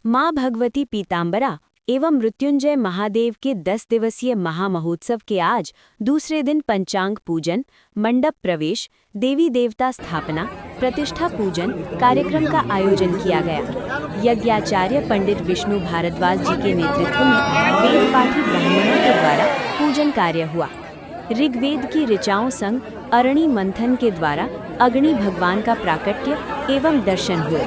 माँ भगवती पीताम्बरा एवं मृत्युंजय महादेव के 10 दिवसीय महामहोत्सव के आज दूसरे दिन पंचांग पूजन, मंडप प्रवेश, देवी देवता स्थापना, प्रतिष्ठा पूजन कार्यक्रम का आयोजन किया गया। यज्ञाचार्य पंडित विष्णु भारद्वाज जी के नेतृत्व में वेद पाठी ब्राह्मणों के द्वारा पूजन कार्य हुआ। ऋग्वेद की ऋचाओं संग अरणि मंथन के द्वारा अग्नि भगवान का प्राकट्य एवं दर्शन हुए।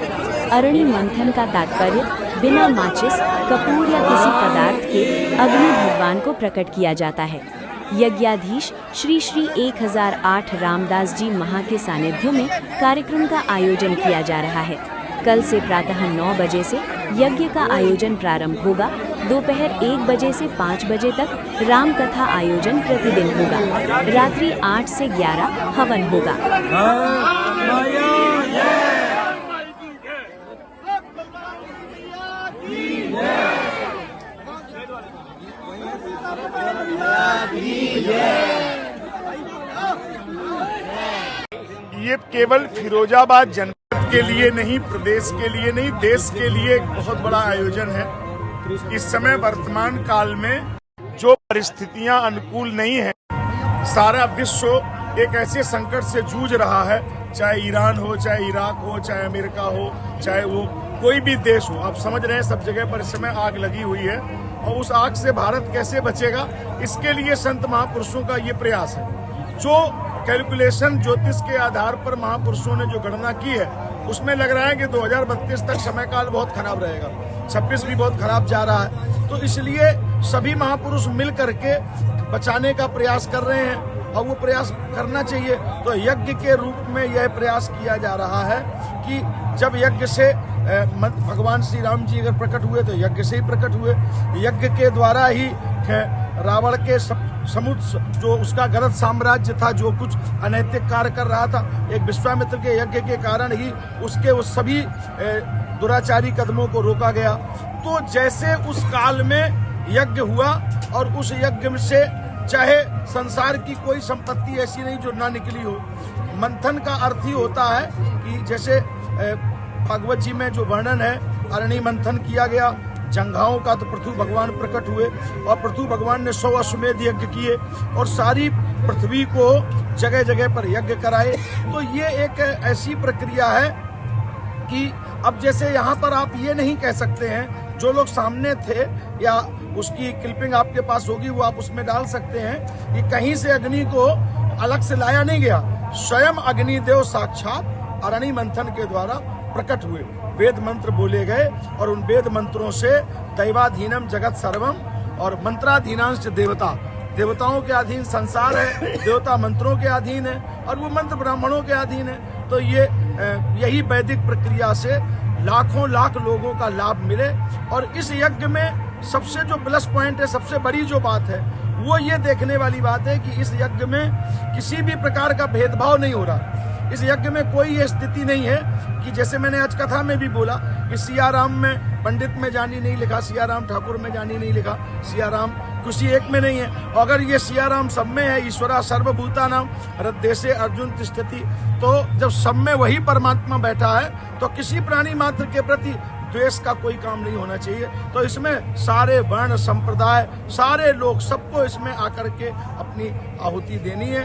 अरणि मंथन का तात्पर्य बिना माचिस, कपूर या किसी पदार्थ के अग्नि भगवान को प्रकट किया जाता है। यज्ञाधीश श्री 1008 रामदास जी महा के सानिध्य में कार्यक्रम का आयोजन किया जा रहा है। कल से प्रातः 9 बजे से यज्ञ का आयोजन प्रारंभ होगा। दोपहर 1 बजे से 5 बजे तक राम कथा आयोजन प्रतिदिन होगा। रात्रि 8 से 11 हवन होगा। ये केवल फिरोजाबाद जनपद के लिए नहीं, प्रदेश के लिए नहीं, देश के लिए एक बहुत बड़ा आयोजन है। इस समय वर्तमान काल में जो परिस्थितियां अनुकूल नहीं है, सारा विश्व एक ऐसे संकट से जूझ रहा है, चाहे ईरान हो, चाहे इराक हो, चाहे अमेरिका हो, चाहे वो कोई भी देश हो। आप समझ रहे हैं सब जगह पर इस समय आग लगी हुई है और उस आग से भारत कैसे बचेगा, इसके लिए संत महापुरुषों का ये प्रयास है। जो कैलकुलेशन ज्योतिष के आधार पर महापुरुषों ने जो गणना की है, उसमें लग रहा है कि 2032 तक समय काल बहुत खराब रहेगा, 26 भी बहुत खराब जा रहा है। तो इसलिए सभी महापुरुष मिल करके बचाने का प्रयास कर रहे हैं और वो प्रयास करना चाहिए। तो यज्ञ के रूप में यह प्रयास किया जा रहा है कि जब यज्ञ से भगवान श्री राम जी अगर प्रकट हुए तो यज्ञ से ही प्रकट हुए। यज्ञ के द्वारा ही रावण के समुद्र जो उसका गलत साम्राज्य था, जो कुछ अनैतिक कार्य कर रहा था, एक विश्वामित्र के यज्ञ के कारण ही उसके उस सभी दुराचारी कदमों को रोका गया। तो जैसे उस काल में यज्ञ हुआ और उस यज्ञ से चाहे संसार की कोई संपत्ति ऐसी नहीं जो ना निकली हो। मंथन का अर्थ ही होता है कि जैसे भागवत जी में जो वर्णन है, अरणि मंथन किया गया, जंघाओं का, तो पृथु भगवान प्रकट हुए और पृथु भगवान ने 100 अश्वमेध यज्ञ किए और सारी पृथ्वी को जगह जगह पर यज्ञ कराए। तो ये एक ऐसी प्रक्रिया है कि अब जैसे यहाँ पर आप ये नहीं कह सकते हैं, जो लोग सामने थे या उसकी क्लिपिंग आपके पास होगी वो आप उसमें डाल सकते हैं कि कहीं से अग्नि को अलग से लाया नहीं गया, स्वयं अग्निदेव साक्षात अरणि मंथन के द्वारा प्रकट हुए। वेद मंत्र बोले गए और उन वेद मंत्रों से दैवाधीनम जगत सर्वम और मंत्राधीनांश देवता, देवताओं के अधीन संसार है, देवता मंत्रों के अधीन है और वो मंत्र ब्राह्मणों के अधीन है। तो ये यही वैदिक प्रक्रिया से लाखों लाख लोगों का लाभ मिले। और इस यज्ञ में सबसे जो प्लस पॉइंट है, सबसे बड़ी जो बात है, वो ये देखने वाली बात है कि इस यज्ञ में किसी भी प्रकार का भेदभाव नहीं हो रहा। इस यज्ञ में कोई ये स्थिति नहीं है कि जैसे मैंने आज कथा में भी बोला कि सियाराम में पंडित में जानी नहीं लिखा, सियाराम ठाकुर में जानी नहीं लिखा, सियाराम किसी एक में नहीं है। अगर ये सियाराम सब में है, ईश्वरा सर्वभूतानां हृदयेषु अर्जुन तिष्ठति, तो जब सब में वही परमात्मा बैठा है तो किसी प्राणी मात्र के प्रति द्वेष का कोई काम नहीं होना चाहिए। तो इसमें सारे वर्ण संप्रदाय, सारे लोग, सबको इसमें आकर के अपनी आहुति देनी है।